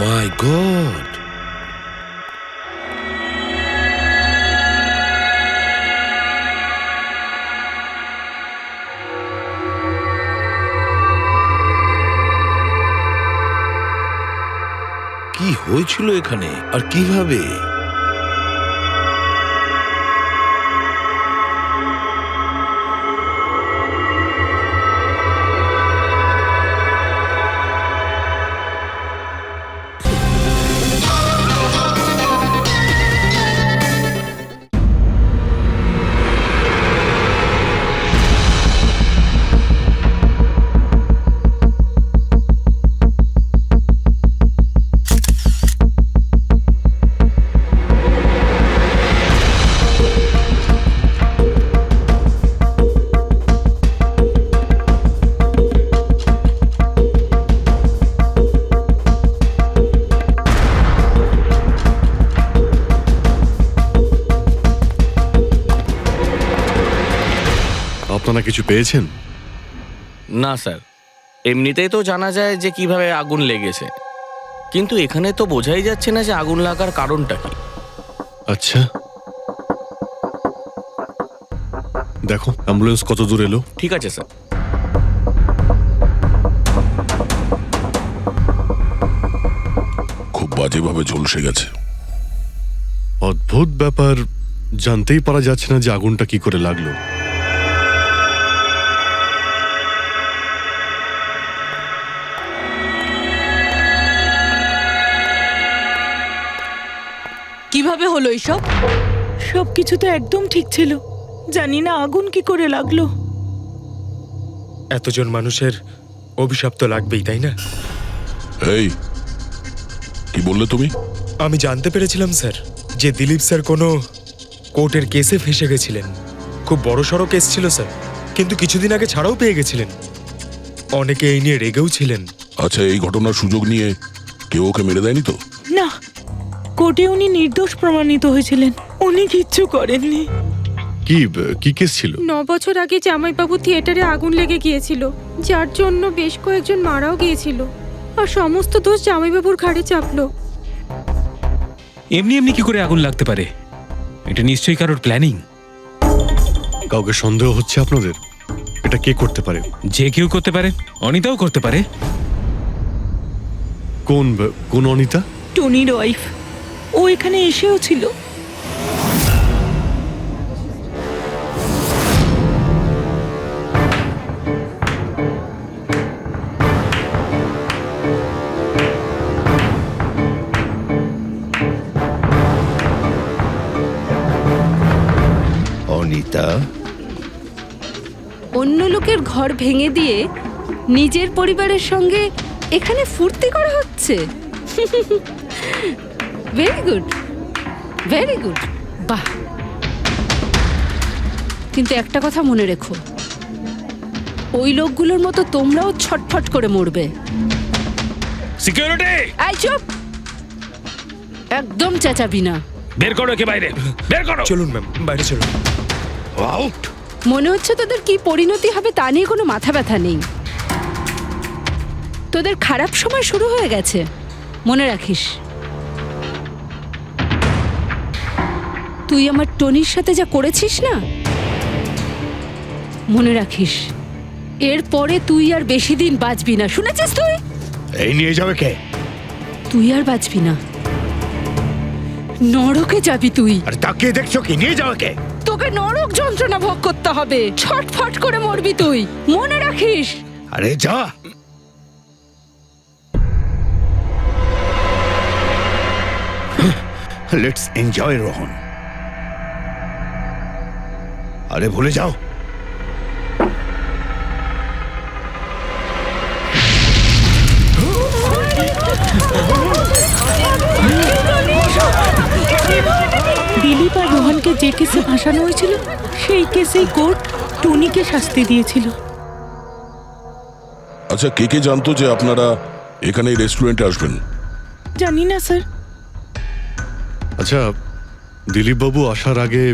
মাই god, কি হয়েছিল এখানে আর কিভাবে? আপনারা কিছু পেয়েছেন? না স্যার, এমনিতেই তো জানা যায় যে কিভাবে আগুন লেগেছে, কিন্তু এখানে তো বোঝাই যাচ্ছে না যে আগুন লাগার কারণটা কি। আচ্ছা, দেখো অ্যাম্বুলেন্স কত দূর এলো। ঠিক আছে স্যার। খুব বাজেভাবে ঝলসে গেছে। অদ্ভুত ব্যাপার, জানতেই পারা যাচ্ছে না যে আগুনটা কি করে লাগলো। কিভাবে হলো এইসব? সবকিছু তো একদম ঠিক ছিল, জানি না আগুন কি করে লাগলো। এতজন মানুষের অভিশাপ তো লাগবেই, তাই না? এই, কি বললে তুমি? আমি জানতে পেরেছিলাম স্যার যে দিলীপ স্যার কোনো কোর্টের কেসে ফেসে গেছিলেন। খুব বড়সড় কেস ছিল স্যার, কিন্তু কিছুদিন আগে ছাড়াও পেয়ে গেছিলেন। অনেকে এই নিয়ে রেগেও ছিলেন। আচ্ছা, এই ঘটনার সুযোগ নিয়ে কেউ ওকে মেরে দেয়নি তো? না, কোর্টে উনি নির্দোষ প্রমাণিত হয়েছিলেন, উনি কিচ্ছু করেননি। কি কি কেস ছিল? 9 বছর আগে জামাইবাবু থিয়েটারে আগুন লেগে গিয়েছিল, যার জন্য বেশ কয়েকজন মারাও গিয়েছিল, আর সমস্ত দোষ জামাইবাবুর ঘাড়ে চাপলো। এমনি এমনি কি করে আগুন লাগতে পারে? এটা নিশ্চয়ই কারোর প্ল্যানিং। কাউকে সন্দেহ হচ্ছে আপনাদের? এটা কে করতে পারে? যে কেউ করতে পারে, অনিতাও করতে পারে। কোন অনিতা? টনির ওয়াইফ, ও এখানে এসেও ছিল। অনিতা, অন্য লোকের ঘর ভেঙে দিয়ে নিজের পরিবারের সঙ্গে এখানে ফুর্তি করা হচ্ছে। ভেরি গুড, ভেরি গুড, বাহ। কিন্তু একটা কথা মনে রেখো, ওই লোকগুলোর মতো তোমরাও ছটফট করে মরবে। সিকিউরিটি, এই চুপ, একদম চেঁচাবি না। বের করো একে বাইরে, বের করো। চলুন ম্যাম, বাইরে চলুন। আউট। মনে হচ্ছে তোদের কি পরিণতি হবে তা নিয়ে কোনো মাথা ব্যথা নেই। তোদের খারাপ সময় শুরু হয়ে গেছে, মনে রাখিস। তুই আমার টনির সাথে যা করেছিস না, মনে রাখিস, এরপরে তুই আর বেশি দিন বাঁচবি না, শুনেছিস? তুই এই নিয়ে যাবে কে? তুই আর বাঁচবি না, নরকে যাবি তুই। আর তাকিয়ে দেখছো কি? নিয়ে যাবে কে? তোকে নরক যন্ত্রণা ভোগ করতে হবে, ছটফট করে মরবি তুই, মনে রাখিস। আরে যা। Let's enjoy Rohan. আরে ভুলে যাও। দিলীপ আর রোহনকে যে কেসে ফাঁসানো হয়েছিল, সেই কেসেই কোর্ট টনিকে শাস্তি দিয়েছিল। আচ্ছা, কে কে জানতো যে আপনারা এখানে রেস্টুরেন্টে আসবেন? জানি না স্যার। আচ্ছা, দিলীপ বাবু আসার আগে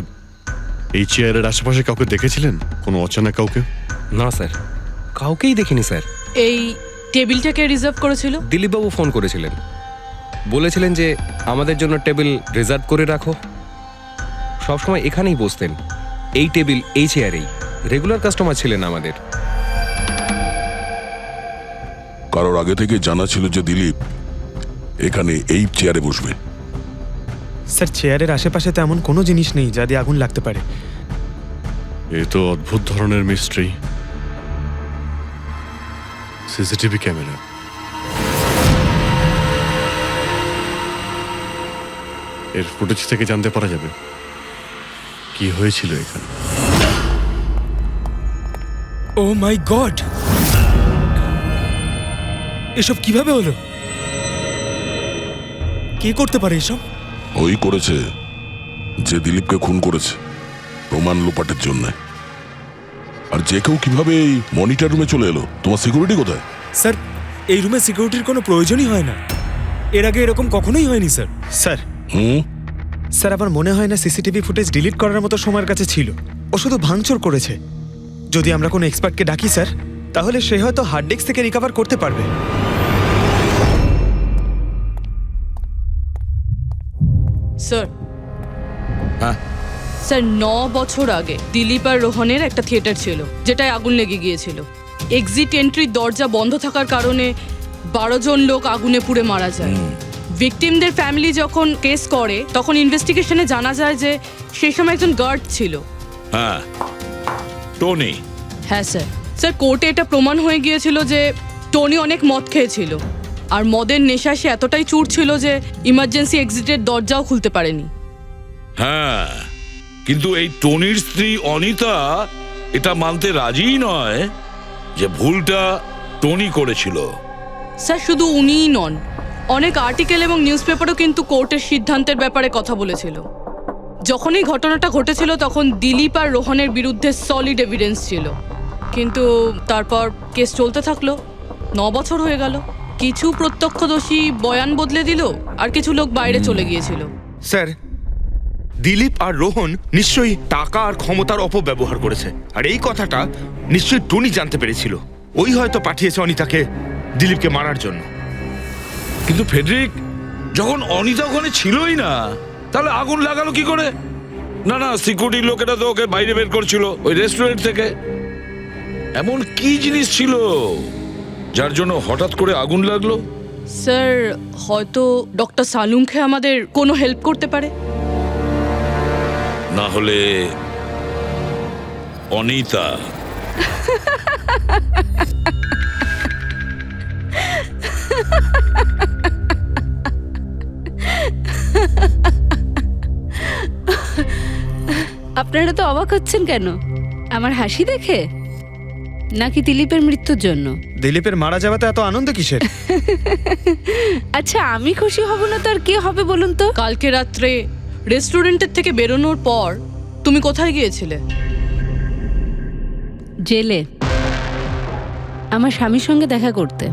এই চেয়ারের আশেপাশে কাউকে দেখেছিলেন? কোনো অচেনা কাউকে? না স্যার, কাউকেই দেখিনি স্যার। এই টেবিলটাকে রিজার্ভ করেছিল? দিলীপবাবু ফোন করেছিলেন। বলেছিলেন যে আমাদের জন্য টেবিল রিজার্ভ করে রাখো। সবসময় এখানেই বসতেন, এই টেবিল, এই চেয়ারেই। রেগুলার কাস্টমার ছিলেন আমাদের। কারোর আগে থেকে জানা ছিল যে দিলীপ এখানে এই চেয়ারে বসবে? স্যার, চেয়ারের আশেপাশে তো এমন কোনো জিনিস নেই যা দিয়ে আগুন লাগতে পারে। এ তো অদ্ভুত ধরনের মিস্ট্রি। সিসিটিভি ক্যামেরা, এর ফুটেজ থেকে জানতে পারা যাবে কি হয়েছিল এখানে। ও মাই গড, এসব কিভাবে হলো? কে করতে পারে এসব? ওই করেছে যে দিলীপকে খুন করেছে প্রমাণ লোপাটের জন্য। আর যে কেউ কিভাবে এই মনিটর রুমে চলে এলো? তোমার সিকিউরিটি কোথায়? স্যার, এই রুমে সিকিউরিটির কোনো প্রয়োজনই হয় না। এর আগে এরকম কখনোই হয়নি স্যার। স্যার স্যার আমার মনে হয় না সিসিটিভি ফুটেজ ডিলিট করার মতো সময়ের কাছে ছিল। ও শুধু ভাঙচুর করেছে। যদি আমরা কোনো এক্সপার্টকে ডাকি স্যার, তাহলে সে হয়তো হার্ড ডিস্ক থেকে রিকভার করতে পারবে। স্যার, স্যার 9 বছর আগে দিলীপ আর রোহনের একটা থিয়েটার ছিল যেটায় আগুন লেগে গিয়েছিল। এক্সিট এন্ট্রির দরজা বন্ধ থাকার কারণে 12 জন লোক আগুনে পুড়ে মারা যায়। ভিকটিমদের ফ্যামিলি যখন কেস করে তখন ইনভেস্টিগেশনে জানা যায় যে সেই সময় একজন গার্ড ছিল। হ্যাঁ, টনি। হ্যাঁ স্যার। স্যার, কোর্টে এটা প্রমাণ হয়ে গিয়েছিল যে টনি অনেক মদ খেয়েছিল, আর মদের নেশা সে এতটাই চুর ছিল যে ইমার্জেন্সি এক্সিটের দরজাও খুলতে পারেনি। হ্যাঁ, কিন্তু এই টনির স্ত্রী অনিতা এটা মানতে রাজিই নয় যে ভুলটা টনি করেছিল। স্যার, শুধু উনিই নন, অনেক আর্টিকেল এবং নিউজ পেপারও কিন্তু কোর্টের সিদ্ধান্তের ব্যাপারে কথা বলেছিল। যখন এই ঘটনাটা ঘটেছিল তখন দিলীপ আর রোহনের বিরুদ্ধে সলিড এভিডেন্স ছিল, কিন্তু তারপর কেস চলতে থাকলো। 9 বছর হয়ে গেল। কিছু প্রত্যক্ষদর্শী বয়ান বদলে দিল, আর কিছু লোক বাইরে চলে গিয়েছিল। স্যার, দিলীপ আর রোহন নিশ্চয়ই টাকা আর ক্ষমতার অপব্যবহার করেছে, আর এই কথাটা নিশ্চয়ই টনি জানতে পেরেছিল। ওই হয়তো পাঠিয়েছে অনিতাকে দিলীপকে মারার জন্য। কিন্তু ফেডরিক, যখন অনিতা ওখানে ছিলই না, তাহলে আগুন লাগালো কি করে? না না, সিকিউরিটির লোকেরা তো ওকে বাইরে বের করছিল ওই রেস্টুরেন্ট থেকে। এমন কি জিনিস ছিল যার জন্য হঠাৎ করে আগুন লাগলো? স্যার, হয়তো ডক্টর সালুংখে আমাদের কোনো হেল্প করতে পারে। না হলে অনিতা। আপনারা তো অবাক হচ্ছেন কেন? আমার হাসি দেখে নাকি দিলীপের মৃত্যুর জন্য? দিলীপের মারা যাওয়াতে এত আনন্দ কিসের? আচ্ছা, আমি খুশি হব না তো আর কে হবে বলুন তো? কালকে রাত্রে রেস্টুরেন্টের থেকে বেরোনোর পর তুমি কোথায় গিয়েছিলে? জেলে আমার স্বামীর সঙ্গে দেখা করতে।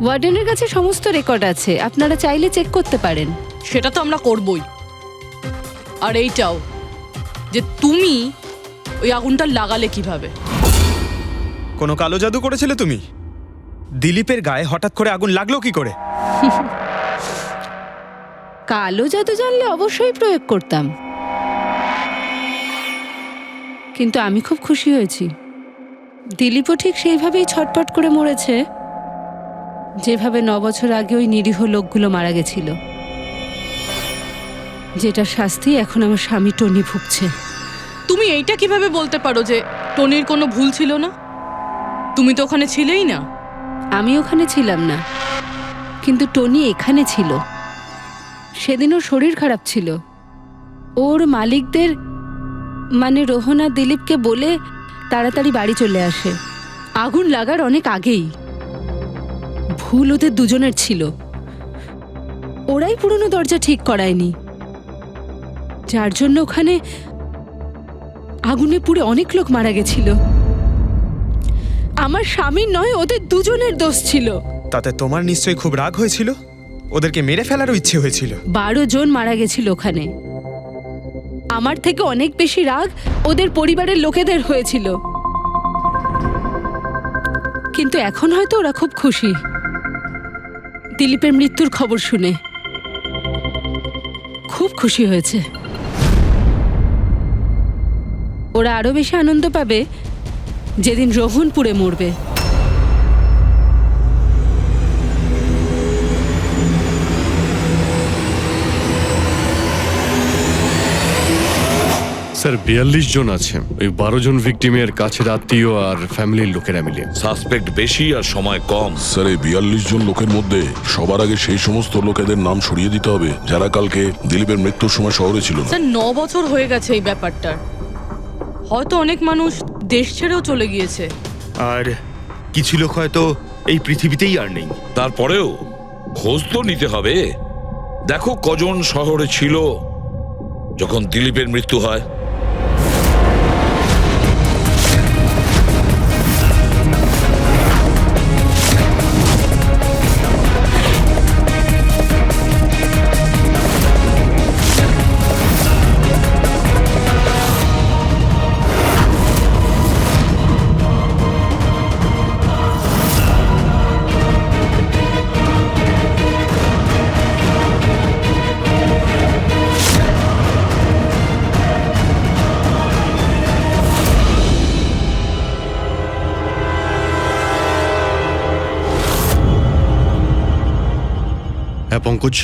ওয়ার্ডেনের কাছে সমস্ত রেকর্ড আছে, আপনারা চাইলে চেক করতে পারেন। সেটা তো আমরা করবই। আর এইটাও যে তুমি ওই আগুনটা লাগালে কিভাবে? কোনো কালো জাদু করেছিলে তুমি? দিলীপের গায়ে হঠাৎ করে আগুন লাগলো কি করে? কালো জাদু জানলে অবশ্যই প্রয়োগ করতাম, কিন্তু আমি খুব খুশি হয়েছি। দিলীপও ঠিক সেইভাবেই ছটপট করে মরেছে যেভাবে 9 বছর আগে ওই নিরীহ লোকগুলো মারা গেছিল, যেটা শাস্তি এখন আমার স্বামী টনি ভুগছে। তুমি এইটা কিভাবে বলতে পারো যে টনির কোনো ভুল ছিল না? তুমি তো ওখানে ছিলেই না। আমি ওখানে ছিলাম না, কিন্তু টনি এখানে ছিল। সেদিন ওর শরীর খারাপ ছিল। ওর মালিকদের মানে রোহন আর দিলীপকে বলে তাড়াতাড়ি বাড়ি চলে আসে আগুন লাগার অনেক আগেই। ভুল ওদের দুজনের ছিল। ওরাই পুরনো দরজা ঠিক করায়নি, যার জন্য ওখানে আগুনে পুড়ে অনেক লোক মারা গেছিল। আমার স্বামীর নয়, ওদের দুজনের দোষ ছিল। তাতে তোমার নিশ্চয়ই খুব রাগ হয়েছিল, ওদেরকে মেরে ফেলারও ইচ্ছে হয়েছিল। 12 জন মারা গেছিল ওখানে। আমার থেকে অনেক বেশি রাগ ওদের পরিবারের লোকেদের হয়েছিল, কিন্তু এখন হয়তো ওরা খুব খুশি। দিলীপের মৃত্যুর খবর শুনে খুব খুশি হয়েছে। ওরা আরো বেশি আনন্দ পাবে যেদিন রোহন পুড়ে মরবে। স্যার 42 জন আছে, ওই 12 জন ভিকটিমের কাছের আত্মীয় আর ফ্যামিলির লোকেরা মিলে। সাসপেক্ট বেশি আর সময় কম। স্যার এই 42 জন লোকের মধ্যে সবার আগে সেই সমস্ত লোকেদের নাম সরিয়ে দিতে হবে যারা কালকে দিলীপের মৃত্যুর সময় শহরে ছিল না। স্যার 9 বছর হয়ে গেছে এই ব্যাপারটার। হয়তো অনেক মানুষ দেশ ছেড়েও চলে গিয়েছে। আর কিছু লোক হয়তো এই পৃথিবীতেই আর নেই। তারপরেও খোঁজ তো নিতে হবে। দেখো কজন শহরে ছিল যখন দিলীপের মৃত্যু হয়। হ্যাঁ পঙ্কজ,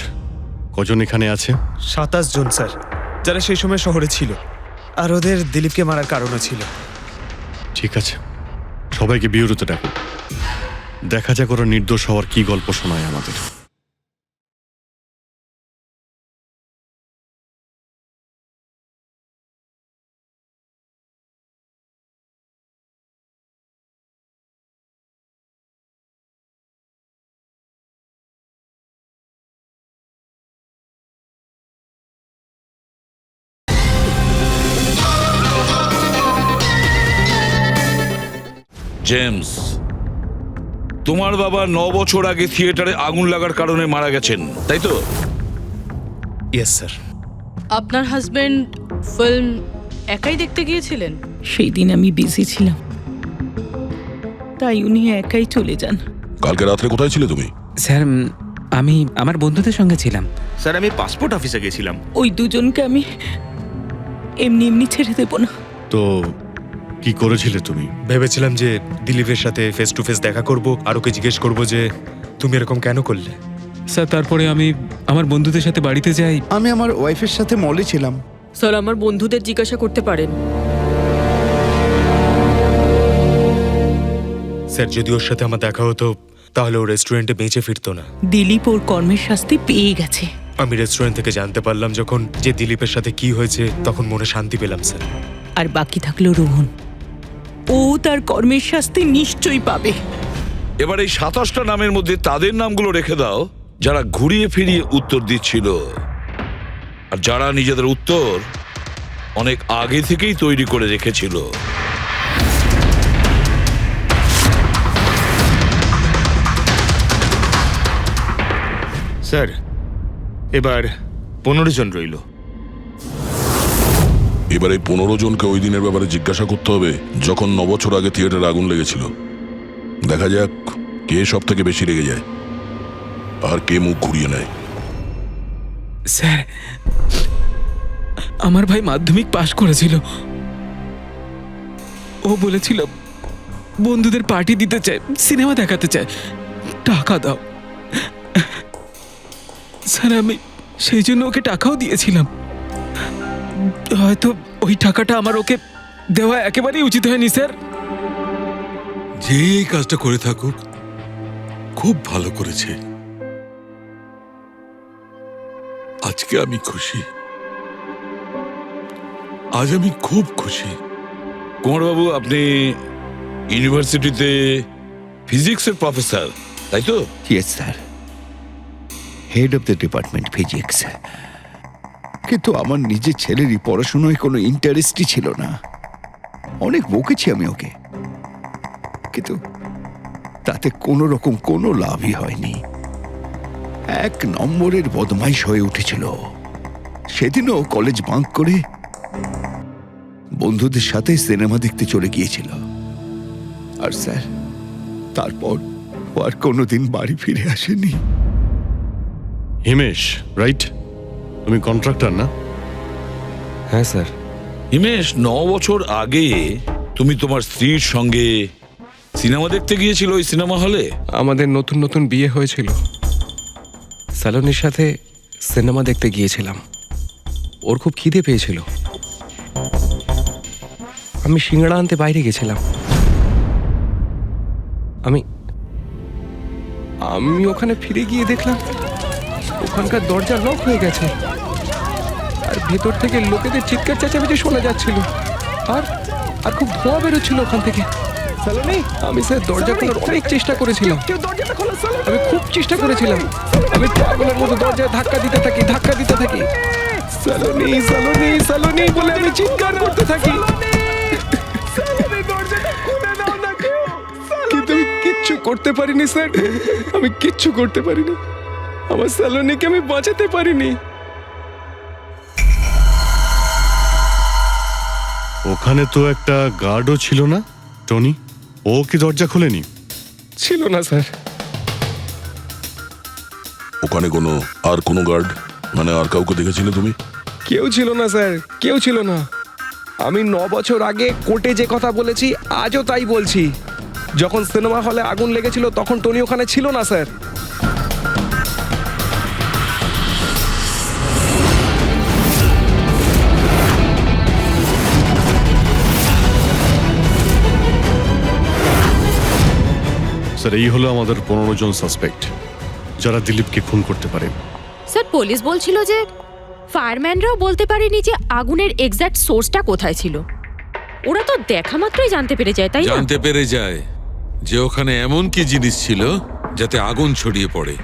কজন এখানে আছে? 27 জন স্যার, যারা সেই সময় শহরে ছিল, আর ওদের দিলীপকে মারার কারণও ছিল। ঠিক আছে, সবাইকে বিউরোতে ডাকুন। দেখা যাক ওরা নির্দোষ হওয়ার কি গল্প শোনায় আমাদের। জেমস, তোমার বাবা 9 বছর আগে থিয়েটারে আগুন লাগার কারণে মারা গেছেন, তাই তো? Yes sir. আপনার হাজবেন্ড ফিল্ম একাই দেখতে গিয়েছিলেন? সেই দিন আমি বিজি ছিলাম, তাই উনি একাই চলে যান। কালকে রাত্রে কোথায় ছিলে তুমি? স্যার আমি আমার বন্ধুদের সঙ্গে ছিলাম। স্যার আমি পাসপোর্ট অফিসে গেছিলাম। ওই দুজনকে আমি এমনি এমনি ছেড়ে দেব না। তো কি করেছিলে তুমি? ভেবেছিলাম যে দিলীপের সাথে ফেস টু ফেস দেখা করব, আর ওকে জিজ্ঞেস করব যে তুমি এরকম কেন করলে। স্যার তারপরে আমি আমার বন্ধুদের সাথে বাড়িতে যাই। আমি আমার ওয়াইফের সাথে মলে ছিলাম। স্যার আমার বন্ধুদের জিজ্ঞাসা করতে পারেন। স্যার যদি ওর সাথে আমার দেখা হতো তাহলে ও রেস্টুরেন্টে বেঁচে ফিরতো না। দিলীপ ওর কর্মের শাস্তি পেয়ে গেছে। আমি রেস্টুরেন্ট থেকে জানতে পারলাম যখন যে দিলীপের সাথে কি হয়েছে, তখন মনে শান্তি পেলাম স্যার। আর বাকি থাকলো রোহন, ও তার কর্মের শাস্তি নিশ্চয়ই পাবে। এবার এই 27টা নামের মধ্যে তাদের নামগুলো রেখে দাও যারা ঘুরিয়ে ফিরিয়ে উত্তর দিচ্ছিল, আর যারা নিজেদের উত্তর অনেক আগে থেকেই তৈরি করে রেখেছিল। স্যার এবার 15 জন রইল। এবার এই 15 জনকে ওই দিনের ব্যাপারে জিজ্ঞাসা করতে হবে যখন 9 বছর আগে থিয়েটারে আগুন লেগেছিল। দেখা যাক কে সব থেকে বেশি রেগে যায় আর কে মুখ ঘুরিয়ে নেয়। স্যার আমার ভাই মাধ্যমিক পাশ করেছিল। ও বলেছিল বন্ধুদের পার্টি দিতে চায়, সিনেমা দেখাতে চায়, টাকা দাও। স্যার আমি সেই জন্য ওকে টাকাও দিয়েছিলাম। হয়তো ওই টাকাটা আমার ওকে দেওয়া একেবারেই উচিত হয়নি স্যার। যে এই কাজটা করে থাকুক খুব ভালো করেছে। আজকে আমি খুশি, আজ আমি খুব খুশি। কুমারবাবু, আপনি ইউনিভার্সিটিতে ফিজিক্সের প্রফেসর, তাই তো? Yes sir, head of the department physics. কিন্তু আমার নিজের ছেলেরই পড়াশোনায় কোনো ইন্টারেস্টই ছিল না। অনেক বকেছি আমি ওকে, কিন্তু তাতে কোনো রকম কোনো লাভই হয়নি। 1 নম্বরের বদমাইশ হয়ে উঠেছিল। সেদিনও কলেজ বাঙ্ক করে বন্ধুদের সাথে সিনেমা দেখতে চলে গিয়েছিল। আর স্যার তারপর ও আর কোনোদিন বাড়ি ফিরে আসেনি। হিমেশ রাইট? তুমি কন্ট্রাক্টর না? হ্যাঁ স্যার। হিমেশ, 9 বছর আগে তুমি তোমার স্ত্রীর সঙ্গে সিনেমা দেখতে গিয়েছিল ওই সিনেমা হলে? আমাদের নতুন নতুন বিয়ে হয়েছিল, স্যালোনির সাথে সিনেমা দেখতে গিয়েছিলাম। ওর খুব খিদে পেয়েছিল, আমি সিঙ্গাড়া আনতে বাইরে গেছিলাম। আমি আমি ওখানে ফিরে গিয়ে দেখলাম ওখানকার দরজা লক হয়ে গেছে, আর ভেতর থেকে লোকেদের চিৎকার চেঁচামেচি শোনা যাচ্ছিল, আর আর খুব ধোঁয়া বেরোচ্ছিল ওখান থেকে। আমি স্যার দরজা খোলার অনেক চেষ্টা করেছিলাম, আমি খুব চেষ্টা করেছিলাম, আমি পাগলের মতো দরজায় ধাক্কা দিতে থাকি সালোনি সালোনি সালোনি বলে আমি চিৎকার করতে থাকি, কিন্তু আমি কিচ্ছু করতে পারিনি স্যার, আমি কিচ্ছু করতে পারিনি, আমার সালোনিকে আমি বাঁচাতে পারিনি। ওখানে তো একটা গার্ডও ছিল না টনি? ও কি দরজা খোলেনি? ছিল না স্যার। ওখানে কোনো গার্ড, মানে আর কাউকে দেখেছিলে তুমি? কেউ ছিল না স্যার, কেউ ছিল না। আমি 9 বছর আগে কোর্টে যে কথা বলেছি আজও তাই বলছি। যখন সিনেমা হলে আগুন লেগেছিল তখন টনি ওখানে ছিল না স্যার। স্যার এই হলো আমাদের 15 জন সাসপেক্ট যারা দিলীপকে খুন করতে পারে। স্যার পুলিশ বলছিল যে ফায়ারম্যানরাও বলতে পারেনি যে আগুনের এক্স্যাক্ট সোর্সটা কোথায় ছিল। ওরা তো দেখা মাত্রই জানতে পেরে যায়, তাই না? জানতে পেরে যায় যে ওখানে এমন কি জিনিস ছিল যাতে আগুন ছড়িয়ে পড়ে,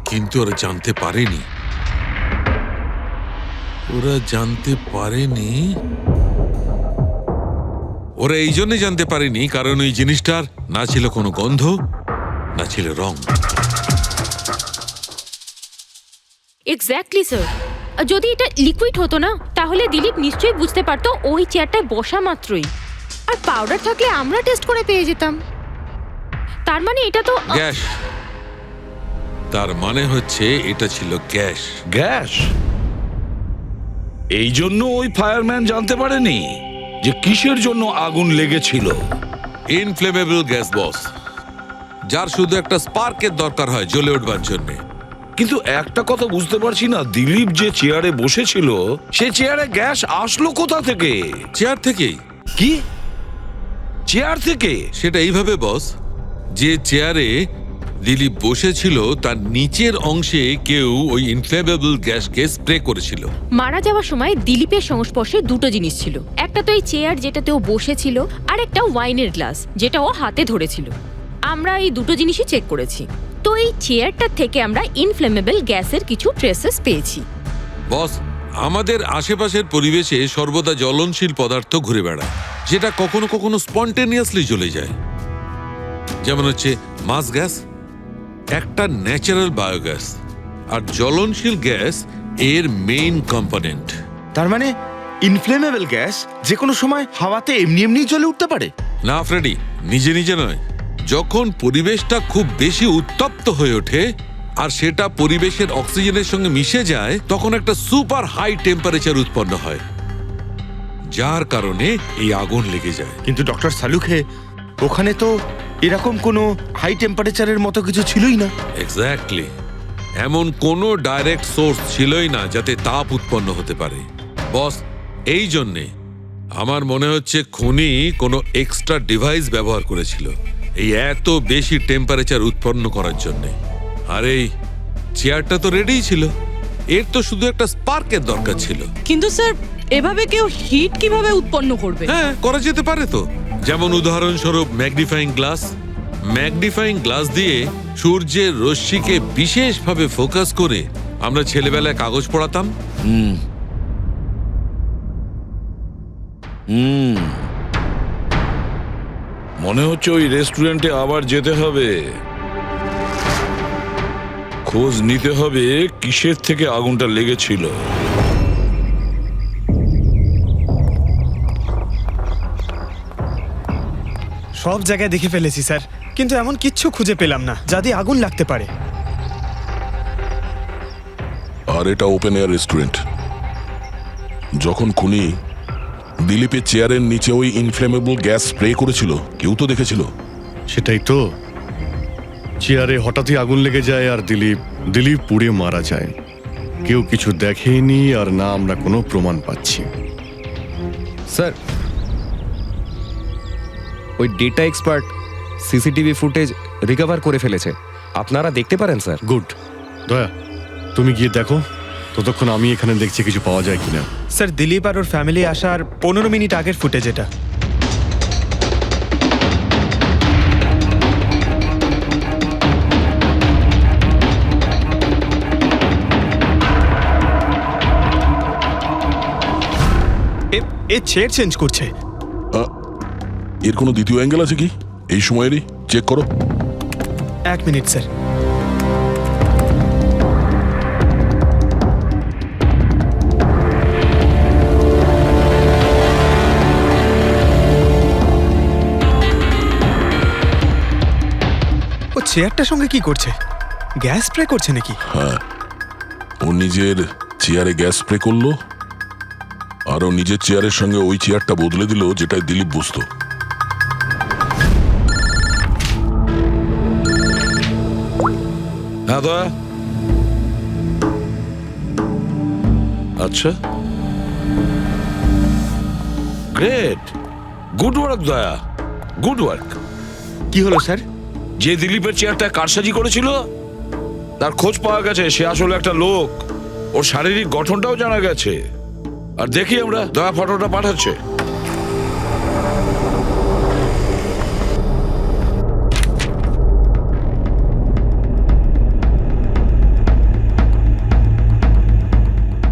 কিন্তু ওরা জানতে পারেনি ওরা এই জন্য জানতে পারেনি কারণ ওই জিনিসটার না ছিল কোনো গন্ধ, না ছিল রং। Exactly sir. যদি এটা লিকুইড হতো না তাহলে দিলীপ নিশ্চয়ই বুঝতে পারতো ওই চেয়ারটায় বসা মাত্রই, আর পাউডার থাকলে আমরা টেস্ট করে পেয়ে যেতাম। তার মানে এটা তো গ্যাস। তার মানে হচ্ছে এটা ছিল গ্যাস। গ্যাস? এই জন্য ওই ফায়ারম্যান জানতে পারেনি যে কিসের জন্য আগুন লেগেছিল? ইনফ্লেমেবল গ্যাস বস, যার শুধু একটা স্পার্কের দরকার হয় জ্বলে উঠবার জন্য। কিন্তু একটা কথা বুঝতে পারছি না, দিলীপ যে চেয়ারে বসেছিল সে চেয়ারে গ্যাস আসলো কোথা থেকে? চেয়ার থেকেই। কি চেয়ার থেকে? সেটা এইভাবে বস, যে চেয়ারে দিলীপ বসেছিল তার নিচের অংশে কেউ ওই ইনফ্লেমেবল গ্যাসকে স্প্রে করেছিল। মারা যাওয়ার সময় দিলীপের সংস্পর্শে দুটো জিনিস ছিল, একটা তো এই চেয়ার যেটাতে ও বসেছিল, আর একটা ওয়াইনের গ্লাস যেটা ও হাতে ধরেছিল। আমরা এই দুটো জিনিসই চেক করেছি, তো এই চেয়ারটা থেকে আমরা ইনফ্লেমেবল গ্যাসের কিছু ট্রেসেস পেয়েছি। বস, আমাদের আশেপাশের পরিবেশে সর্বদা জ্বলনশীল পদার্থ ঘুরে বেড়ায়, যেটা কখনো কখনো স্পন্টেনিয়াসলি জ্বলে যায়। যেমন হচ্ছে মাস গ্যাস, একটা ন্যাচারাল বায়োগ্যাস, আর জ্বলনশীল গ্যাস এর মেইন কম্পোনেন্ট। তার মানে ইনফ্লেমেবল গ্যাস যে কোনো সময় হাওয়াতে এমনি এমনি জ্বলে উঠতে পারে? না ফ্রেডি, নিজে নিজে নয়। যখন পরিবেশটা খুব বেশি উত্তপ্ত হয়ে ওঠে আর সেটা পরিবেশের অক্সিজেনের সঙ্গে মিশে যায়, তখন একটা সুপার হাই টেম্পারেচার উৎপন্ন হয়, যার কারণে এই আগুন লেগে যায়। কিন্তু ডক্টর সালুখে, ওখানে তো এরকম কোনো হাই টেম্পারেচারের মতো কিছু ছিলই না। এক্স্যাক্টলি, এমন কোনো ডাইরেক্ট সোর্স ছিলই না যাতে তাপ উৎপন্ন হতে পারে। বস, এই জন্যে আমার মনে হচ্ছে খুনি কোনো এক্সট্রা ডিভাইস ব্যবহার করেছিল এই এত বেশি টেম্পারেচার উৎপন্ন করার জন্য। আর এই চেয়ারটা তো রেডিই ছিল, এর তো শুধু একটা স্পার্কের দরকার ছিল। কিন্তু স্যার এভাবে কেউ হিট কিভাবে উৎপন্ন করবে? হ্যাঁ, করা যেতে পারে তো। যেমন উদাহরণস্বরূপ ম্যাগনিফাইং গ্লাস। ম্যাগনিফাইং গ্লাস দিয়ে সূর্যের রশ্মিকে বিশেষভাবে ফোকাস করে আমরা ছেলেবেলায় কাগজ পড়াতাম। মনে হচ্ছে ওই রেস্টুরেন্টে আবার যেতে হবে, খোঁজ নিতে হবে কিসের থেকে আগুনটা লেগেছিল। সব জায়গায় দেখে ফেলেছি স্যার, কিন্তু এমন কিচ্ছু খুঁজে পেলাম না যাতে আগুন লাগতে পারে। আর এটা ওপেন এয়ার রেস্টুরেন্ট। যখন খুনি দিলীপের চেয়ারের নিচে ওই ইনফ্লেমেবল গ্যাস স্প্রে করেছিল, কেউ তো দেখেছিল। সেটাই তো, চেয়ারে হঠাৎই আগুন লেগে যায় আর দিলীপ পুড়ে মারা যায়। কেউ কিছু দেখেনি আর না আমরা কোনো প্রমাণ পাচ্ছি। স্যার, ওই data expert CCTV footage recover করে ফেলেছে, আপনারা দেখতে পারেন স্যার। গুড। দয়া, তুমি গিয়ে দেখো, ততক্ষণ আমি এখানে দেখছি কিছু পাওয়া যায় কিনা। স্যার, দিলীপ আর ওর ফ্যামিলি আসার 15 মিনিট আগের ফুটেজ এটা। এ চেয়ার চেঞ্জ করছে। এর কোনো দ্বিতীয় অ্যাঙ্গেল আছে কি এই সময়েরই? চেক করো। 1 মিনিট স্যার। ও চেয়ারটার সঙ্গে কি করছে? গ্যাস স্প্রে করছে নাকি? হ্যাঁ, ও নিজের চেয়ারে গ্যাস স্প্রে করলো আর ও নিজের চেয়ারের সঙ্গে ওই চেয়ারটা বদলে দিল যেটাই দিলীপ বসতো। হ্যাঁ দয়া। আচ্ছা, গ্রেট, গুড ওয়ার্ক দয়া, গুড ওয়ার্ক। কি হলো স্যার? যে দিলীপের চেয়ারটা কারসাজি করেছিল তার খোঁজ পাওয়া গেছে। সে আসলে একটা লোক, ওর শারীরিক গঠনটাও জানা গেছে। আর দেখি আমরা, দয়া ফটোটা পাঠাচ্ছে।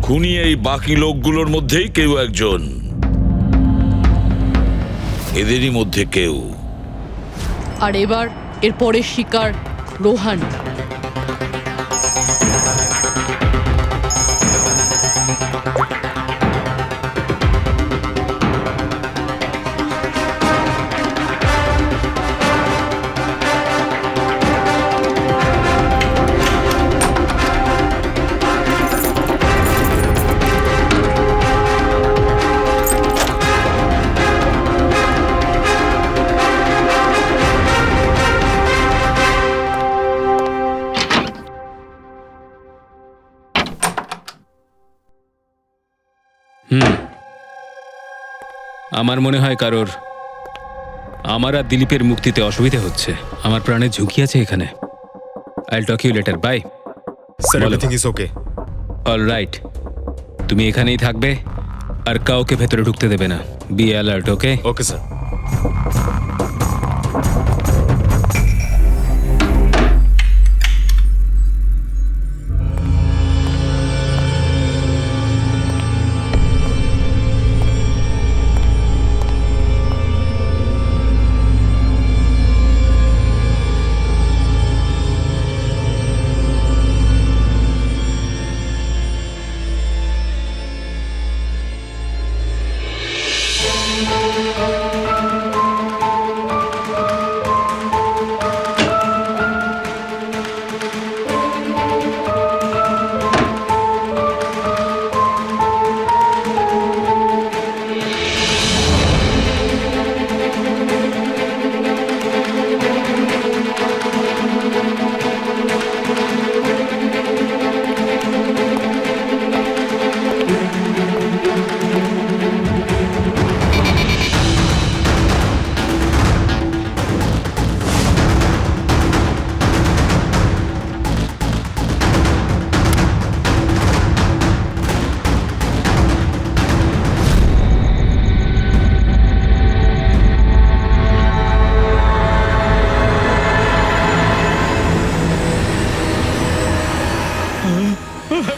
খুনি এই বাকি লোকগুলোর মধ্যেই কেউ একজন, এদেরই মধ্যে কেউ। আর এবার এর পরের শিকার রোহান। আমার মনে হয় কারোর আমার আর দিলীপের মুক্তিতে অসুবিধা হচ্ছে। আমার প্রাণের ঝুঁকি আছে এখানে। I'll talk you later, bye. Sir, everything is okay. All right, তুমি এখানেই থাকবে আর কাউকে ভেতরে ঢুকতে দেবে না। Be alert, okay? Okay sir.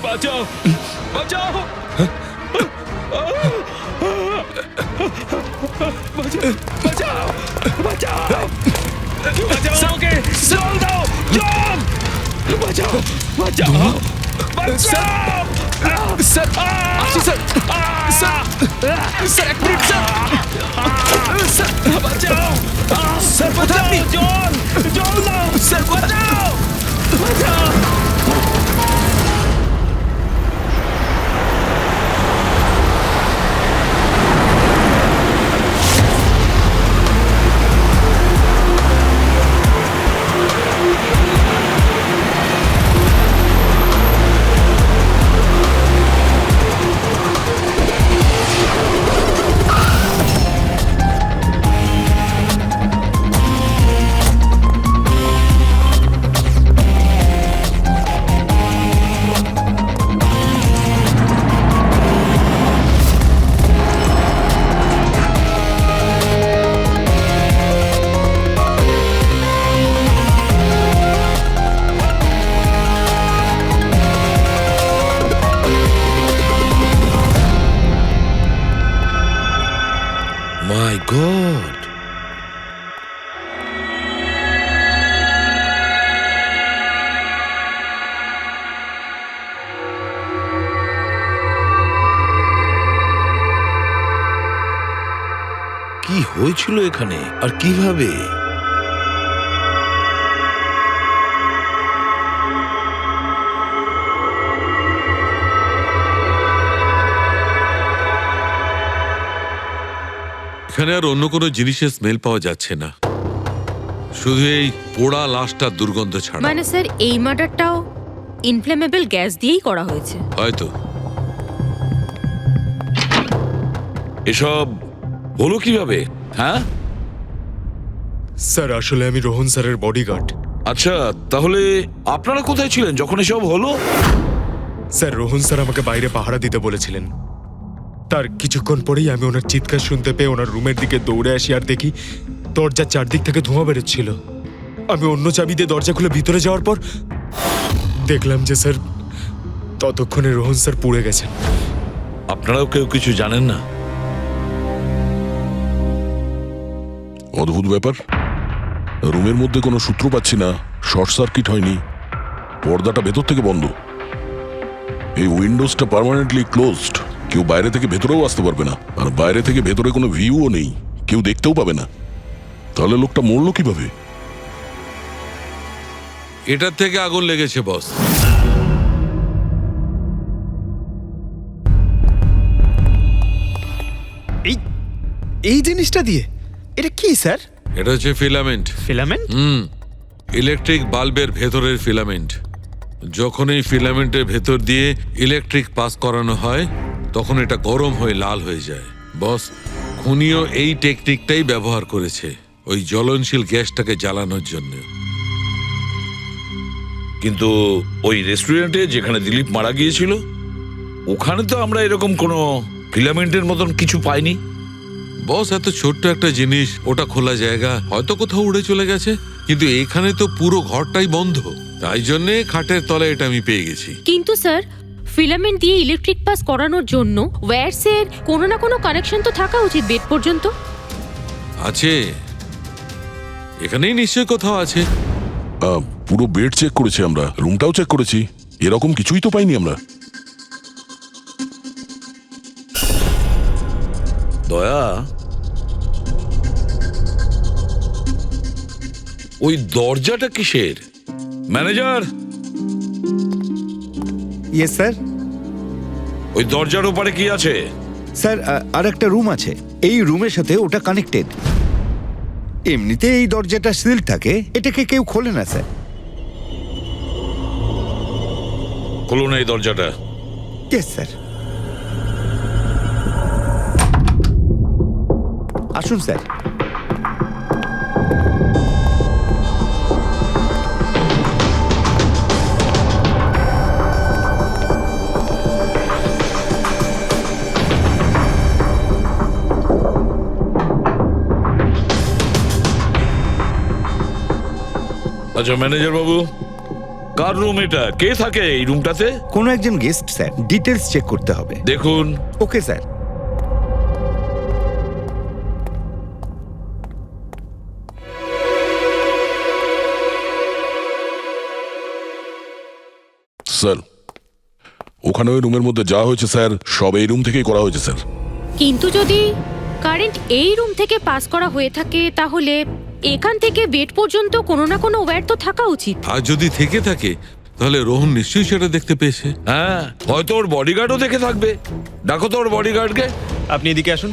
বাঁচাও, বাঁচাও, বাঁচাও, বাঁচাও, বাঁচাও, ওকে জল দাও, জল, বাঁচাও, বাঁচাও, বাঁচাও। স্যার, স্যার, স্যার, স্যার, এক মিনিট স্যার। স্যার, বাঁচাও, স্যার, কোথায় আপনি? জল, জল দাও, স্যার, বাঁচাও, বাঁচাও। হয়েছিল এখানে আর কিভাবে? এখানে আর অন্য কোনো জিনিসের স্মেল পাওয়া যাচ্ছে না, শুধু এই পোড়া লাশটার দুর্গন্ধ ছাড়া। মানে স্যার এই মার্ডারটাও ইনফ্লেমেবল গ্যাস দিয়েই করা হয়েছে। হয়তো। এসব হলো কিভাবে? হ্যাঁ স্যার আসলে আমি রোহন স্যারের বডিগার্ড। আচ্ছা, তাহলে আপনারা কোথায় ছিলেন যখন এসব হলো? স্যার রোহন স্যার আমাকে বাইরে পাহারা দিতে বলেছিলেন। তার কিছুক্ষণ পরেই আমি ওনার চিৎকার শুনতে পেয়ে ওনার রুমের দিকে দৌড়ে আসি আর দেখি দরজার চারদিক থেকে ধোঁয়া বেরোচ্ছিল। আমি অন্য চাবি দিয়ে দরজা খুলে ভিতরে যাওয়ার পর দেখলাম যে স্যার ততক্ষণে রোহন স্যার পুড়ে গেছেন। আপনারাও কেউ কিছু জানেন না? অদ্ভুত ব্যাপার, রুমের মধ্যে কোনো সূত্র পাচ্ছি না, শর্ট সার্কিট হয়নি, পর্দাটা ভেতর থেকে বন্ধ, এই উইন্ডোজটা পার্মানেন্টলি ক্লোজড, কেউ বাইরে থেকে ভেতরেও আসতে পারবে না, আর বাইরে থেকে ভেতরে কোনো ভিউও নেই, কেউ দেখতেও পাবে না। তাহলে লোকটা মরলো কিভাবে? এটার থেকে আগুন লেগেছে বস। এই জিনিসটা দিয়ে এটা কি স্যার? এটা হচ্ছে ফিলামেন্ট। ফিলামেন্ট? ইলেকট্রিক বাল্বের ভেতরের ফিলামেন্ট। যখন এই ফিলামেন্টের ভেতর দিয়ে ইলেকট্রিক পাস করানো হয় তখন এটা গরম হয়ে লাল হয়ে যায়। বস, খুনিও এই টেকনিকটাই ব্যবহার করেছে ওই জ্বলনশীল গ্যাসটাকে জ্বালানোর জন্য। কিন্তু ওই রেস্টুরেন্টে যেখানে দিলীপ মারা গিয়েছিল ওখানে তো আমরা এরকম কোনো ফিলামেন্টের মতন কিছু পাইনি। বস, এত ছোট্ট একটা জিনিস, ওটা খোলা জায়গা, হয়তো কোথাও উড়ে চলে গেছে, কিন্তু এখানে তো পুরো ঘরটাই বন্ধ, তাই জন্যে খাটের তলায় এটা আমি পেয়ে গেছি। কিন্তু স্যার ফিলামেন্ট দিয়ে ইলেকট্রিক পাস করানোর জন্য ওয়্যারসের কোনো না কোনো কানেকশন তো থাকা উচিত বেড পর্যন্ত। আছে, এখানেই নিশ্চয় কোথাও আছে। পুরো বেড চেক করেছি আমরা, রুমটাও চেক করেছি, এরকম কিছুই তো পাইনি আমরা। দয়া, ওই দরজাটা কিসের? Manager, yes sir. ওই দরজার ওপারে কি আছে? স্যার আর একটা রুম আছে, এই রুমের সাথে ওটা কানেক্টেড। এমনিতে এই দরজাটা সিল থাকে, এটাকে কেউ খোলে না স্যার। খুলুন এই দরজাটা। Yes sir. আসুন স্যার। আচ্ছা ম্যানেজার বাবু, কার রুম এটা? কে থাকে এই রুমটাতে? কোনো একজন গেস্ট স্যার, ডিটেলস চেক করতে হবে। দেখুন। Okay sir. স্যার, ওখানে ওই রুমের মধ্যে যা হয়েছে স্যার, সব এই রুম থেকেই করা হয়েছে স্যার। কিন্তু যদি কারেন্ট এই রুম থেকে পাস করা হয়ে থাকে তাহলে এখান থেকে বেড পর্যন্ত কোনো না কোনো ওয়্যার তো থাকা উচিত। আর যদি থেকে থাকে তাহলে রোহন নিশ্চয়ই সেটা দেখতে পেয়েছে। হ্যাঁ, হয়তো ওর বডিগার্ডও দেখে থাকবে। ডাকো তো ওর বডিগার্ডকে। আপনি এদিকে আসুন।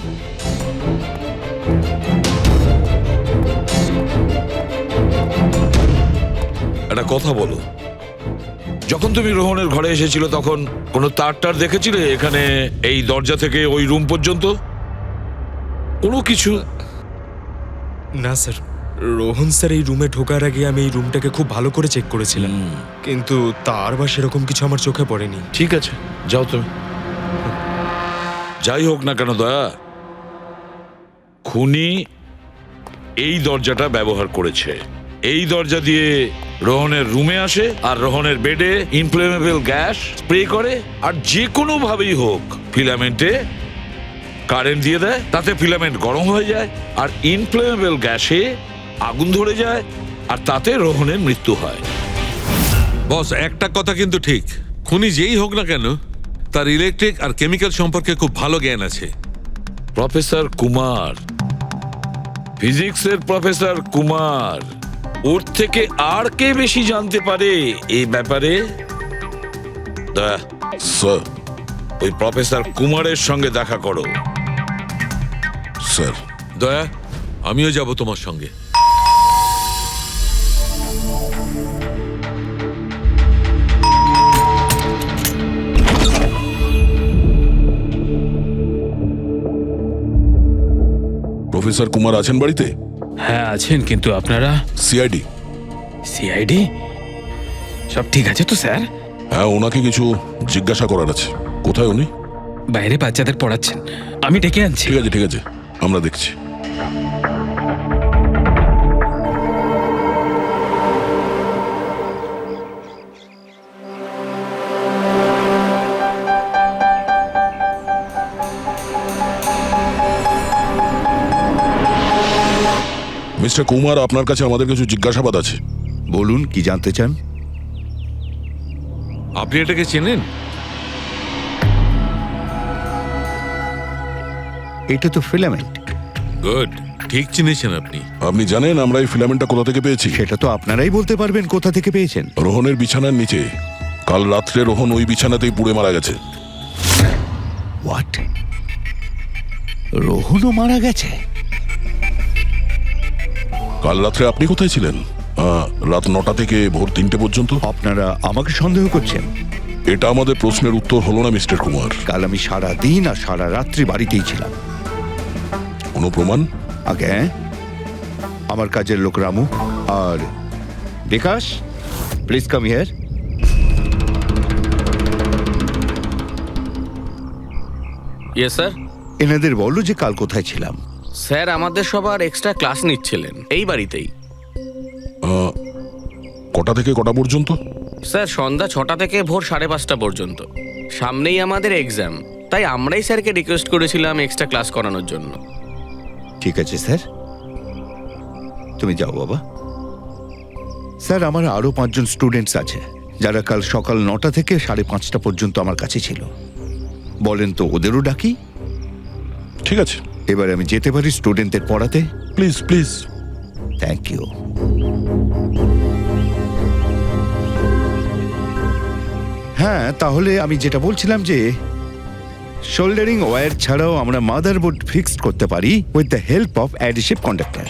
একটা কথা বলো, যখন তুমি রোহনের ঘরে এসেছিল তখন কোনো তার দেখেছিলে এখানে, এই দরজা থেকে ওই রুম পর্যন্ত কোনো কিছু? না স্যার, রোহন স্যার এই রুমে ঢোকার আগে আমি এই রুমটাকে খুব ভালো করে চেক করেছিলাম, কিন্তু তার বা সেরকম কিছু আমার চোখে পড়েনি। ঠিক আছে, যাও তুমি। যাই হোক না কেন দয়া, খুনি এই দরজাটা ব্যবহার করেছে। এই দরজা দিয়ে রোহনের রুমে আসে আর রোহনের বেডে ইনফ্লেমেবল গ্যাস স্প্রে করে, আর যে কোনো ভাবেই হোক ফিলামেন্টে কারেন্ট দিয়ে দেয়, তাতে ফিলামেন্ট গরম হয়ে যায় আর ইনফ্লেমেবল গ্যাসে আগুন ধরে যায়, আর তাতে রোহনের মৃত্যু হয়। বস, একটা কথা কিন্তু ঠিক, খুনি যেই হোক না কেন তার ইলেকট্রিক আর কেমিক্যাল সম্পর্কে খুব ভালো জ্ঞান আছে। প্রফেসর কুমার, ফিজিক্সের প্রফেসর কুমার, ওর থেকে আর কে বেশি জানতে পারে এই ব্যাপারে? দয়া, স্যার। ওই প্রফেসর কুমারের সঙ্গে দেখা করো। স্যার। দয়া, আমিও যাব তোমার সঙ্গে। প্রফেসর কুমার আছেন বাড়িতে? হ্যাঁ আছেন, কিন্তু আপনারা? সিআইডি। সিআইডি? সব ঠিক আছে তো স্যার? হ্যাঁ, ওনাকে কিছু জিজ্ঞাসা করার আছে। কোথায় উনি? বাইরে বাচ্চাদের পড়াচ্ছেন, আমি ডেকে আনছি। ঠিক আছে ঠিক আছে, আমরা দেখছি। মিস্টার কুমার, আপনার কাছে আমাদের কিছু জিজ্ঞাসাবাদ আছে। বলুন, কি জানতে চান? আপনি এটাকে চেনেন? এটা তো ফিলামেন্ট। গুড, ঠিক চিনেছেন আপনি। আপনি জানেন আমরা এই ফিলামেন্টটা কোথা থেকে পেয়েছি? সেটা তো আপনারাই বলতে পারবেন কোথা থেকে পেয়েছেন। রোহনের বিছানার নিচে। কাল রাত্রে রোহন ওই বিছানাতেই পুড়ে মারা গেছে। হোয়াট? রোহনও মারা গেছে? কাল রাত্রে আপনি কোথায় ছিলেন? রাত 9টা থেকে ভোর 3টে পর্যন্ত। আপনারা আমাকে সন্দেহ করছেন? এটা আমাদের প্রশ্নের উত্তর হলো না মিস্টার কুমার। কাল আমি সারা দিন আর সারা রাত্রি বাড়িতেই ছিলাম। কোনো প্রমাণ? আগে আমার কাজের লোক রামু আর Bikash, please come here. Yes sir. এনাদের বলো যে কাল কোথায় ছিলাম। স্যার, আমাদের সবার এক্সট্রা ক্লাস নিচ্ছিলেন এই বাড়িতেই। কটা থেকে কটা পর্যন্ত? স্যার, সন্ধ্যা 6টা থেকে ভোর 5:30 পর্যন্ত। সামনেই আমাদের এক্সাম, তাই আমরাই স্যারকে রিকোয়েস্ট করেছিলাম এক্সট্রা ক্লাস করানোর জন্য। ঠিক আছে স্যার, তুমি যাও বাবা। স্যার, আমার আরো 5 জন স্টুডেন্টস আছে যারা কাল সকাল 9টা থেকে 5:30 পর্যন্ত আমার কাছে ছিল। বলেন তো ওদেরও ডাকি? ঠিক আছে, এবার আমি যেতে পারি স্টুডেন্টদের পড়াতে? Please please. Thank you. হ্যাঁ, তাহলে আমি যেটা বলছিলাম যে শোল্ডারিং ওয়্যার ছাড়াও আমরা মাদারবোর্ড ফিক্সড করতে পারি with the help of adhesive conductor.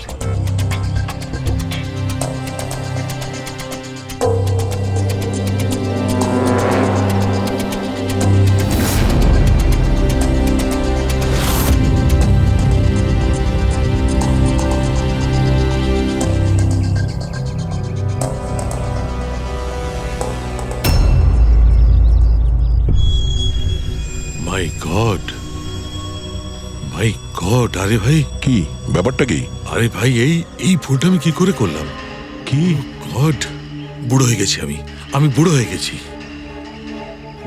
My god, my god! আরে ভাই, কি ব্যাপারটা? কি? আরে ভাই, এই ভুলটা আমি কি করে করলাম? কি গড, বুড়ো হয়ে গেছি আমি বুড়ো হয়ে গেছি।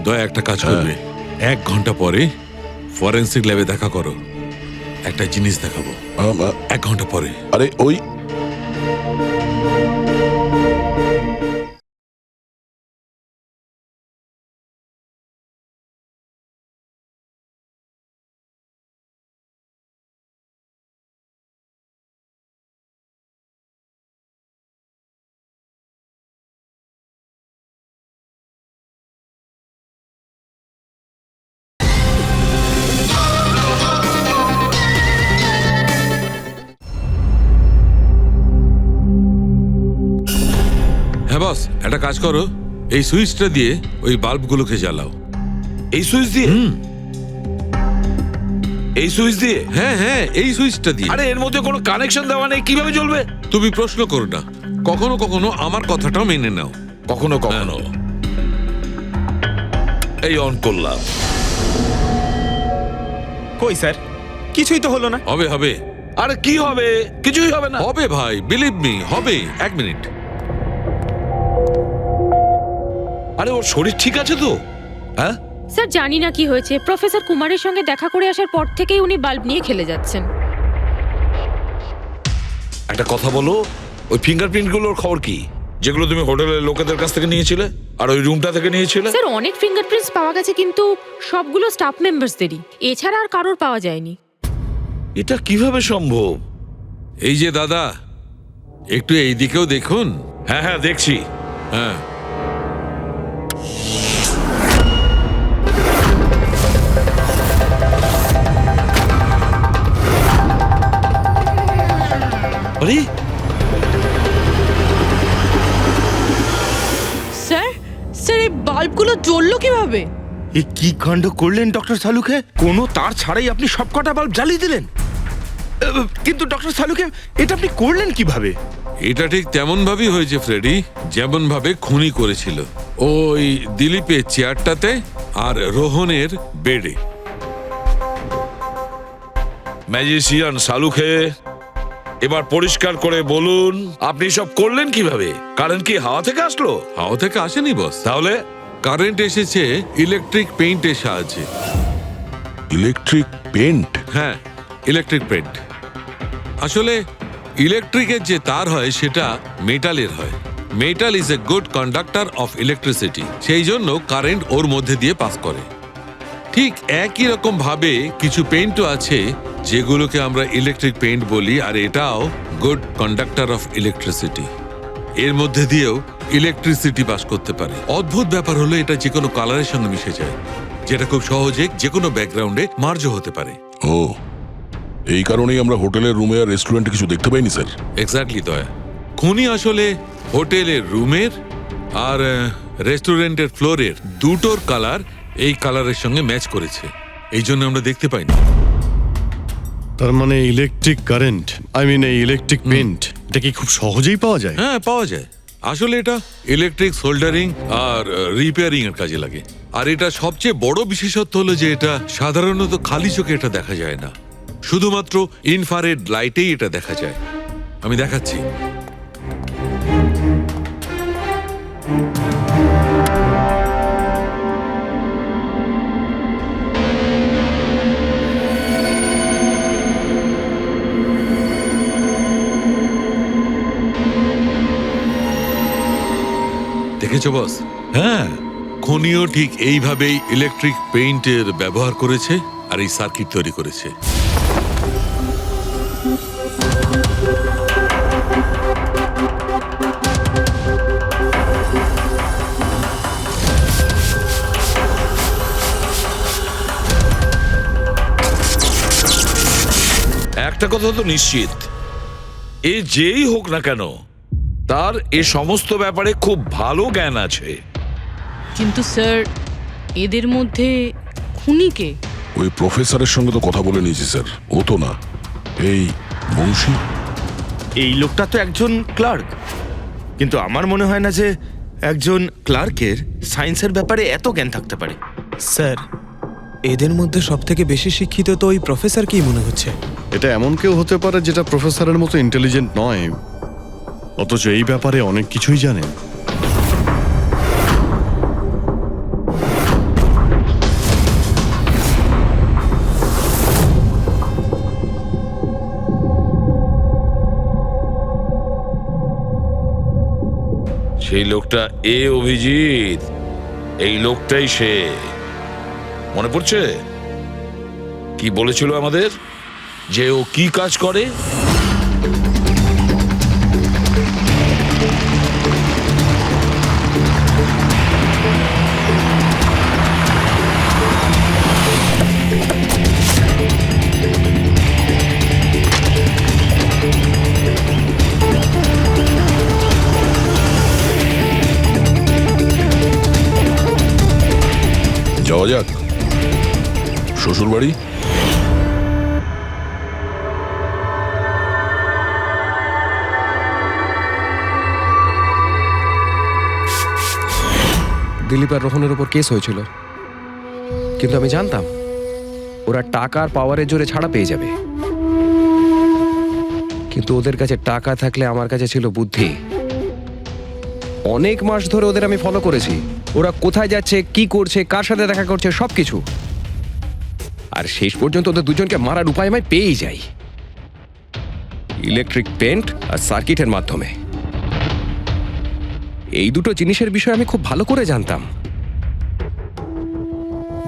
দয়া, একটা কাজ করবে, 1 ঘন্টা পরে ফরেন্সিক ল্যাবে দেখা করো। একটা জিনিস দেখাবো। 1 ঘন্টা পরে। আরে ওই হ্যাঁ বস, একটা কাজ করো, এই সুইচটা দিয়ে ওই বাল্বগুলোকে জ্বালাও। এই সুইচ দিয়ে? এই সুইচ দিয়ে? হ্যাঁ হ্যাঁ, এই সুইচটা দিয়ে। আরে এর মধ্যে কোনো কানেকশন দেওয়া নেই, কিভাবে জ্বলবে? তুমি প্রশ্ন করো না, কখনো কখনো আমার কথাটাও মেনে নাও। কখনো কখনো। এই অন করলাম। কই স্যার, কিছুই তো হলো না। হবে হবে। আরে কি হবে? কিছুই হবে না। হবে ভাই, বিলিভ মি, হবে। 1 মিনিট। আরে ওর শরীর ঠিক আছে তো? হ্যাঁ স্যার, জানি না কি হয়েছে, প্রফেসর কুমারের সঙ্গে দেখা করে আসার পর থেকেই উনি বাল্ব নিয়ে খেলে যাচ্ছেন। একটা কথা বলো, ওই ফিঙ্গারপ্রিন্ট গুলোর খবর কি, যেগুলো তুমি হোটেলের লোকেদের কাছ থেকে নিয়েছিলে আর ওই রুমটা থেকে নিয়েছিলে? স্যার, অনেক ফিঙ্গারপ্রিন্টস পাওয়া গেছে, কিন্তু সবগুলো স্টাফ মেম্বারসদেরই, এছাড়া আর কারোর পাওয়া যায়নি। এটা কিভাবে সম্ভব? এই যে দাদা, একটু এই দিকেও দেখুন। হ্যাঁ হ্যাঁ দেখছি। হ্যাঁ, আরে স্যার স্যার এই বাল্বগুলো জ্বললো কিভাবে? এ কি কাণ্ড করলেন ডক্টর সালুকে? কোনো তার ছাড়াই আপনি সবকটা বাল্ব জ্বালিয়ে দিলেন। কিন্তু ডক্টর সালুকে, এটা আপনি করলেন কিভাবে? এটা ঠিক তেমন ভাবেই হয়েছে ফ্রেডি, যেমন ভাবে খুনি করেছিল। ওই দিলীপের চেয়ারটাতে আর রোহনের বেডে। ম্যাজিশিয়ান সালুকে, এবার পরিষ্কার করে বলুন আপনি সব করলেন কিভাবে? কারেন্ট কি হাওয়া থেকে আসলো? হাওয়া থেকে আসেনি বস, তাহলে কারেন্ট এসেছে ইলেকট্রিক পেইন্টের সাহায্যে। Electric paint? হ্যাঁ, ইলেকট্রিক পেইন্ট। আসলে ইলেকট্রিকের যে তার হয় সেটা মেটালের হয়। Metal is a good conductor of electricity, সেই জন্য কারেন্ট ওর মধ্যে দিয়ে পাস করে। ঠিক একই রকম ভাবে কিছু পেইন্টও আছে যেগুলোকে আমরা ইলেকট্রিক পেইন্ট বলি, আর এটাও গুড কন্ডাক্টর অফ ইলেকট্রিসিটি। এর মধ্যে দিয়েও ইলেকট্রিসিটি পাস করতে পারে। অদ্ভুত ব্যাপার হলো এটা যে কোনো কালারের সঙ্গে মিশে যায়, যেটা খুব সহজে যে কোনো ব্যাকগ্রাউন্ডে মার্জ হতে পারে। ও, এই কারণেই আমরা হোটেলের রুমে আর রেস্টুরেন্টে কিছু দেখতে পাইনি স্যার। এক্স্যাক্টলি দয়া, খুনি আসলে হোটেলের রুমের আর রেস্টুরেন্টের ফ্লোরের দুটোর কালার এই কালারের সঙ্গে ম্যাচ করেছে, এই জন্য আমরা দেখতে পাইনি। তার মানে ইলেকট্রিক কারেন্ট, এই ইলেকট্রিক পেন্ট, এটা কি খুব সহজেই পাওয়া যায়? হ্যাঁ, পাওয়া যায়। আসলে এটা ইলেকট্রিক সোল্ডারিং আর রিপেয়ারিং এর কাজে লাগে। আর এটা সবচেয়ে বড় বিশেষত্ব হলো যে এটা সাধারণত খালি চোখে এটা দেখা যায় না, শুধুমাত্র ইনফ্রারেড লাইটেই এটা দেখা যায়। আমি দেখাচ্ছি। দেখেছো বস? হ্যাঁ, খনিও ঠিক এইভাবেই ইলেকট্রিক পেইন্টের ব্যবহার করেছে আর এই সার্কিট তৈরি করেছে। একটা কথা তো নিশ্চিত, এ যেই হোক না কেন তার এ সমস্ত ব্যাপারে খুব ভালো জ্ঞান আছে। কিন্তু স্যার এদের মধ্যে খুনিকে? ওই প্রফেসরের সঙ্গে তো কথা বলে নিয়েছি স্যার, ও তো না। এই বংশী, এই লোকটা তো একজন ক্লার্ক, কিন্তু আমার মনে হয় না যে একজন ক্লার্কের সায়েন্সের ব্যাপারে এত জ্ঞান থাকতে পারে। স্যার, এদের মধ্যে সবথেকে বেশি শিক্ষিত তো ওই প্রফেসরকেই মনে হচ্ছে। এটা এমন কেউ হতে পারে যেটা প্রফেসরের মতো ইন্টেলিজেন্ট নয়, অথচ এই ব্যাপারে অনেক কিছুই জানেন। সেই লোকটা অভিজিৎ, এই লোকটাই সে। মনে পড়ছে কি বলেছিল আমাদের, যে ও কি কাজ করে? যাওয়া যাক শ্বশুর বাড়ি। দিলীপ আর রোহনের উপর কেস হয়েছিল, কিন্তু আমি জানতাম ওরা টাকার পাওয়ারের জোরে ছাড়া পেয়ে যাবে। কিন্তু ওদের কাছে টাকা থাকলে আমার কাছে ছিল বুদ্ধি। অনেক মাস ধরে ওদের আমি ফলো করেছি, ওরা কোথায় যাচ্ছে, কি করছে, কার সাথে দেখা করছে, সবকিছু। আর শেষ পর্যন্ত ওদের দুজনকে মারার উপায় আমি পেয়েই যাই, ইলেকট্রিক পেন্ট আর সার্কিটের মাধ্যমে। এই দুটো জিনিসের বিষয়ে আমি খুব ভালো করে জানতাম।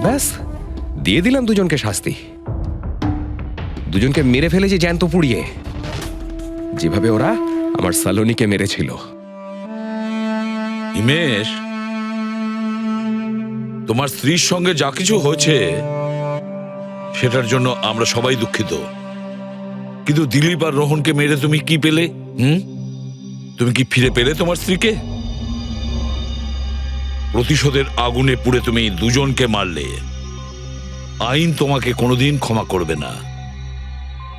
ব্যাস, দিয়ে দিলাম দুজনকে শাস্তি। দুজনকে মেরে ফেলেছি জ্যান্ত পুড়িয়ে। যেভাবে ওরা আমার সালোনিকে মেরেছিল। হিমেশ, তোমার স্ত্রীর সঙ্গে যা কিছু হয়েছে সেটার জন্য আমরা সবাই দুঃখিত, কিন্তু দিলীপ আর রোহনকে মেরে তুমি কি পেলে? তুমি কি ফিরে পেলে তোমার স্ত্রীকে? প্রতিশোধের আগুনে পুড়ে তুমি দুজনকে মারলে। আইন তোমাকে কোনোদিন ক্ষমা করবে না।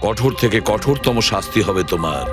কঠোর থেকে কঠোরতম শাস্তি হবে তোমার।